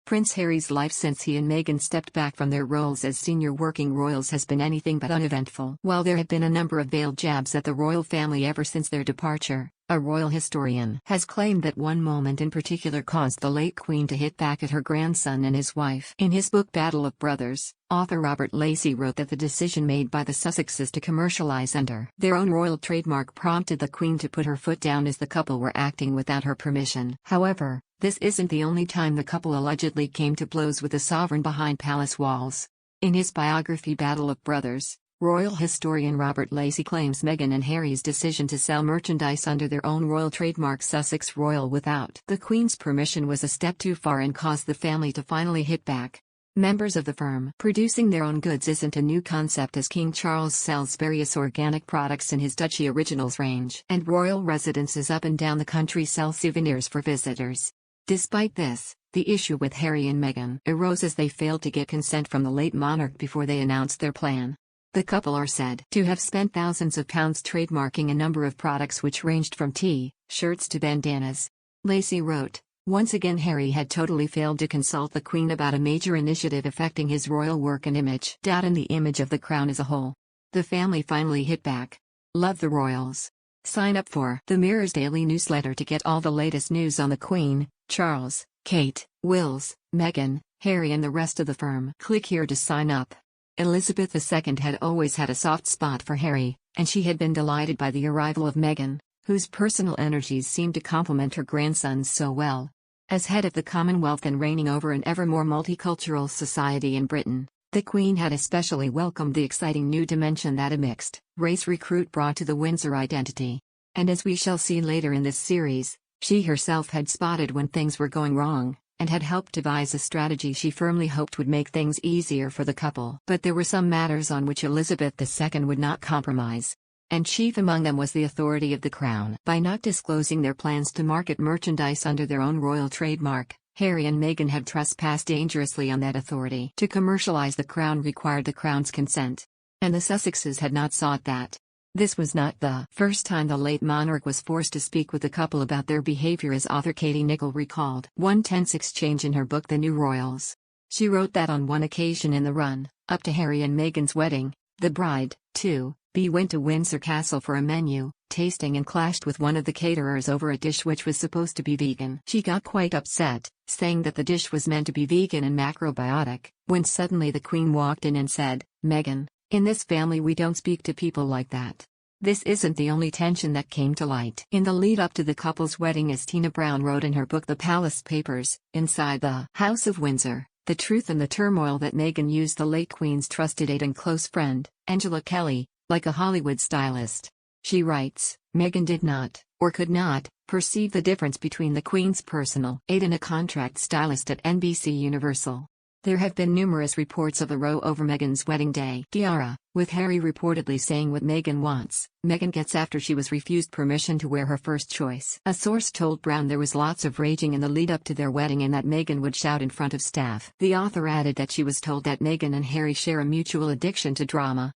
Prince Harry's life since he and Meghan stepped back from their roles as senior working royals has been anything but uneventful. While there have been a number of veiled jabs at the royal family ever since their departure, a royal historian has claimed that one moment in particular caused the late Queen to hit back at her grandson and his wife. In his book Battle of Brothers, author Robert Lacey wrote that the decision made by the Sussexes to commercialize under their own royal trademark prompted the Queen to put her foot down as the couple were acting without her permission. However, this isn't the only time the couple allegedly came to blows with the sovereign behind palace walls. In his biography Battle of Brothers, royal historian Robert Lacey claims Meghan and Harry's decision to sell merchandise under their own royal trademark Sussex Royal without the Queen's permission was a step too far and caused the family to finally hit back. Members of the firm producing their own goods isn't a new concept, as King Charles sells various organic products in his Duchy Originals range, and royal residences up and down the country sell souvenirs for visitors. Despite this, the issue with Harry and Meghan arose as they failed to get consent from the late monarch before they announced their plan. The couple are said to have spent thousands of pounds trademarking a number of products which ranged from T-shirts to bandanas. Lacey wrote, "Once again Harry had totally failed to consult the Queen about a major initiative affecting his royal work and image, and the image of the crown as a whole. The family finally hit back. Love the royals." Sign up for the Mirror's daily newsletter to get all the latest news on the Queen, Charles, Kate, Wills, Meghan, Harry and the rest of the firm. Click here to sign up. Elizabeth II had always had a soft spot for Harry, and she had been delighted by the arrival of Meghan, whose personal energies seemed to complement her grandson's so well. As head of the Commonwealth and reigning over an ever more multicultural society in Britain, the Queen had especially welcomed the exciting new dimension that a mixed-race recruit brought to the Windsor identity. And as we shall see later in this series, she herself had spotted when things were going wrong, and had helped devise a strategy she firmly hoped would make things easier for the couple. But there were some matters on which Elizabeth II would not compromise. And chief among them was the authority of the Crown. By not disclosing their plans to market merchandise under their own royal trademark, Harry and Meghan had trespassed dangerously on that authority. To commercialize the Crown required the Crown's consent. And the Sussexes had not sought that. This was not the first time the late monarch was forced to speak with the couple about their behavior, as author Katie Nicholl recalled one tense exchange in her book The New Royals. She wrote that on one occasion in the run-up to Harry and Meghan's wedding, the bride, to-be, went to Windsor Castle for a menu tasting and clashed with one of the caterers over a dish which was supposed to be vegan. She got quite upset, saying that the dish was meant to be vegan and macrobiotic, when suddenly the Queen walked in and said, "Meghan, in this family we don't speak to people like that." This isn't the only tension that came to light in the lead-up to the couple's wedding, as Tina Brown wrote in her book The Palace Papers, Inside the House of Windsor, the truth and the turmoil that Meghan used the late Queen's trusted aide and close friend, Angela Kelly, like a Hollywood stylist. She writes, "Meghan did not, or could not, perceive the difference between the Queen's personal aide and a contract stylist at NBC Universal." There have been numerous reports of a row over Meghan's wedding day tiara, with Harry reportedly saying what Meghan wants, Meghan gets, after she was refused permission to wear her first choice. A source told Brown there was lots of raging in the lead-up to their wedding and that Meghan would shout in front of staff. The author added that she was told that Meghan and Harry share a mutual addiction to drama.